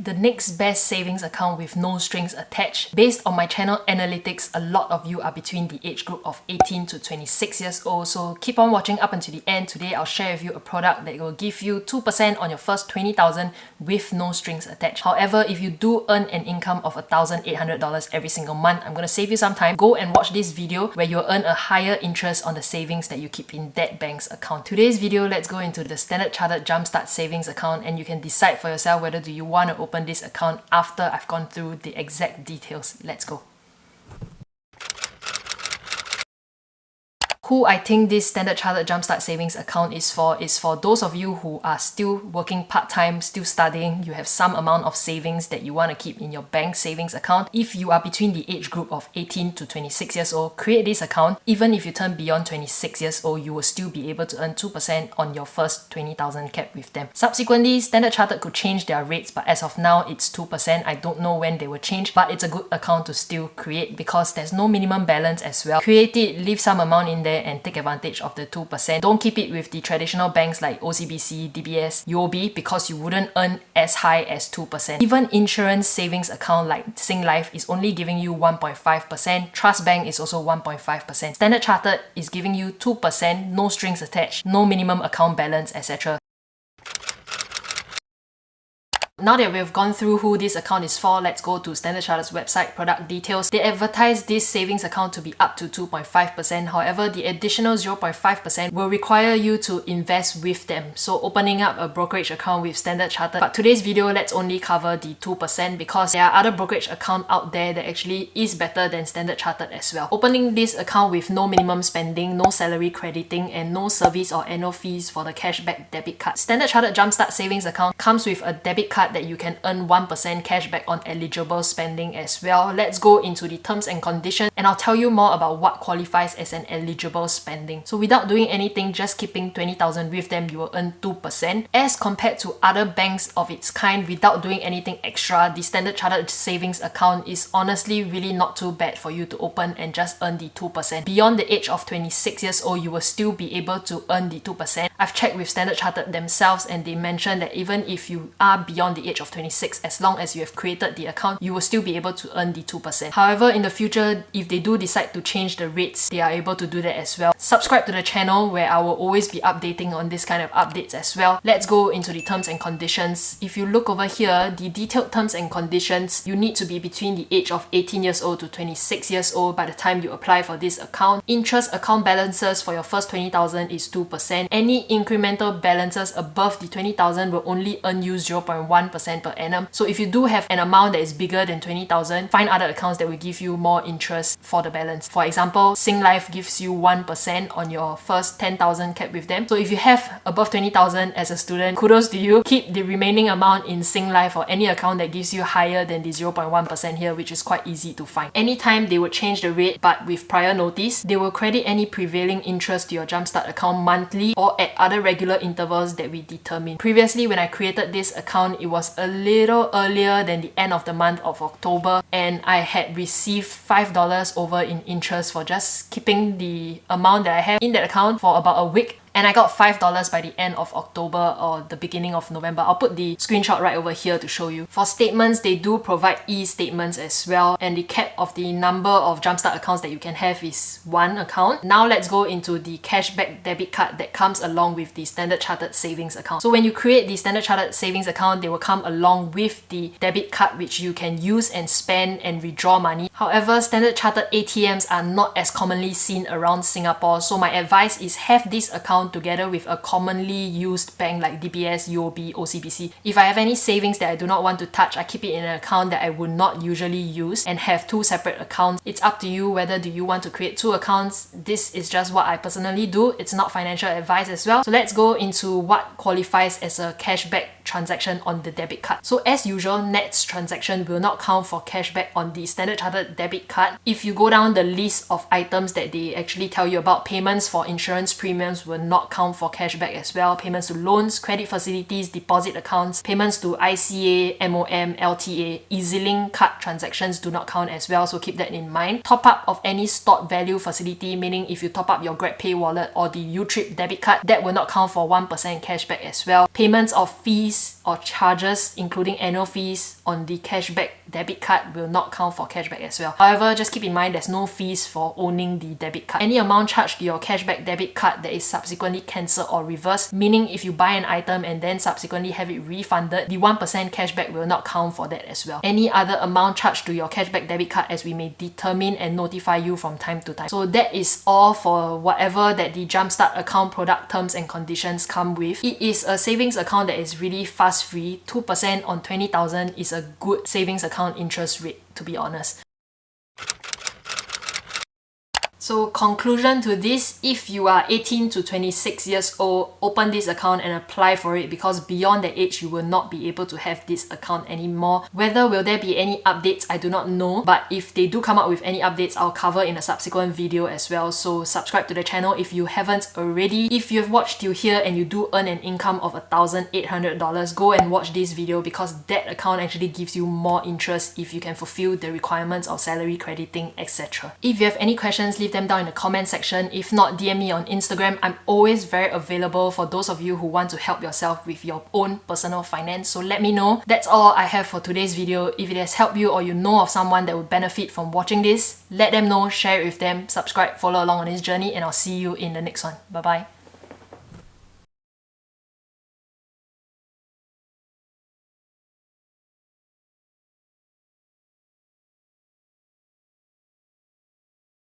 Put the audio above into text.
the next best savings account with no strings attached. Based on my channel analytics, a lot of you are between the age group of 18 to 26 years old, so keep on watching up until the end. Today I'll share with you a product that will give you 2% on your first 20,000 with no strings attached. However, if you do earn an income of $1,800 every single month, I'm going to save you some time. Go and watch this video where you'll earn a higher interest on the savings that you keep in that bank's account. Today's video, let's go into the Standard Chartered Jumpstart Savings account, and you can decide for yourself whether do you want to open this account after I've gone through the exact details. Let's go. Who I think this Standard Chartered Jumpstart Savings account is for those of you who are still working part-time, still studying, you have some amount of savings that you want to keep in your bank savings account. If you are between the age group of 18 to 26 years old, create this account. Even if you turn beyond 26 years old, you will still be able to earn 2% on your first 20,000 cap with them. Subsequently, Standard Chartered could change their rates, but as of now, it's 2%. I don't know when they will change, but it's a good account to still create because there's no minimum balance as well. Create it, leave some amount in there, and take advantage of the 2%. Don't keep it with the traditional banks like OCBC, DBS, UOB because you wouldn't earn as high as 2%. Even insurance savings account like Singlife is only giving you 1.5%. Trust Bank is also 1.5%. Standard Chartered is giving you 2%, no strings attached, no minimum account balance, etc. Now that we've gone through who this account is for, let's go to Standard Chartered's website product details. They advertise this savings account to be up to 2.5%. However, the additional 0.5% will require you to invest with them. So opening up a brokerage account with Standard Chartered. But today's video, let's only cover the 2% because there are other brokerage accounts out there that actually is better than Standard Chartered as well. Opening this account with no minimum spending, no salary crediting, and no service or annual fees for the cashback debit card. Standard Chartered Jumpstart Savings account comes with a debit card that you can earn 1% cashback on eligible spending as well. Let's go into the terms and conditions, and I'll tell you more about what qualifies as an eligible spending. So without doing anything, just keeping 20,000 with them, you will earn 2%. As compared to other banks of its kind, without doing anything extra, the Standard Chartered Savings account is honestly really not too bad for you to open and just earn the 2%. Beyond the age of 26 years old, you will still be able to earn the 2%. I've checked with Standard Chartered themselves, and they mentioned that even if you are beyond the age of 26, as long as you have created the account, you will still be able to earn the 2%. However, in the future, if they do decide to change the rates, they are able to do that as well. Subscribe to the channel where I will always be updating on this kind of updates as well. Let's go into the terms and conditions. If you look over here, the detailed terms and conditions, you need to be between the age of 18 years old to 26 years old by the time you apply for this account. Interest account balances for your first 20,000 is 2%. Any incremental balances above the 20,000 will only earn you 0.1% per annum. So if you do have an amount that is bigger than 20,000, find other accounts that will give you more interest for the balance. For example, Singlife gives you 1% on your first 10,000 cap with them. So if you have above 20,000 as a student, kudos to you. Keep the remaining amount in Singlife or any account that gives you higher than the 0.1% here, which is quite easy to find. Anytime they would change the rate, but with prior notice, they will credit any prevailing interest to your Jumpstart account monthly or at other regular intervals that we determine. Previously, when I created this account, it was a little earlier than the end of the month of October, and I had received $5 over in interest for just keeping the amount that I have in that account for about a week. And I got $5 by the end of October or the beginning of November. I'll put the screenshot right over here to show you. For statements, they do provide e-statements as well. And the cap of the number of Jumpstart accounts that you can have is 1 account. Now let's go into the cashback debit card that comes along with the Standard Chartered Savings account. So when you create the Standard Chartered Savings account, they will come along with the debit card which you can use and spend and withdraw money. However, Standard Chartered ATMs are not as commonly seen around Singapore. So my advice is have this account together with a commonly used bank like DBS, UOB, OCBC. If I have any savings that I do not want to touch, I keep it in an account that I would not usually use and have 2 separate accounts. It's up to you whether do you want to create 2 accounts. This is just what I personally do. It's not financial advice as well. So let's go into what qualifies as a cashback transaction on the debit card. So as usual, NETS transaction will not count for cashback on the Standard Chartered debit card. If you go down the list of items that they actually tell you about, payments for insurance premiums will not count for cashback as well. Payments to loans, credit facilities, deposit accounts, payments to ICA, MOM, LTA, EasyLink card transactions do not count as well, so keep that in mind. Top up of any stored value facility, meaning if you top up your GrabPay wallet or the Utrip debit card, that will not count for 1% cashback as well. Payments of fees fees or charges, including annual fees on the cashback debit card, will not count for cashback as well. However, just keep in mind there's no fees for owning the debit card. Any amount charged to your cashback debit card that is subsequently cancelled or reversed, meaning if you buy an item and then subsequently have it refunded, the 1% cashback will not count for that as well. Any other amount charged to your cashback debit card, as we may determine and notify you from time to time. So that is all for whatever that the Jumpstart account product terms and conditions come with. It is a savings account that is really fast free. 2% on 20,000 is a good savings account interest rate, to be honest. So conclusion to this, if you are 18 to 26 years old, open this account and apply for it, because beyond that age you will not be able to have this account anymore. Whether will there be any updates, I do not know, but if they do come up with any updates, I'll cover in a subsequent video as well. So subscribe to the channel if you haven't already. If you've watched till here and you do earn an income of $1,800, go and watch this video, because that account actually gives you more interest if you can fulfill the requirements of salary crediting, etc. If you have any questions, leave them down in the comment section. If not, DM me on Instagram. I'm always very available for those of you who want to help yourself with your own personal finance, so let me know. That's all I have for today's video. If it has helped you or you know of someone that would benefit from watching this, let them know, share it with them, subscribe, follow along on this journey, and I'll see you in the next one. Bye bye.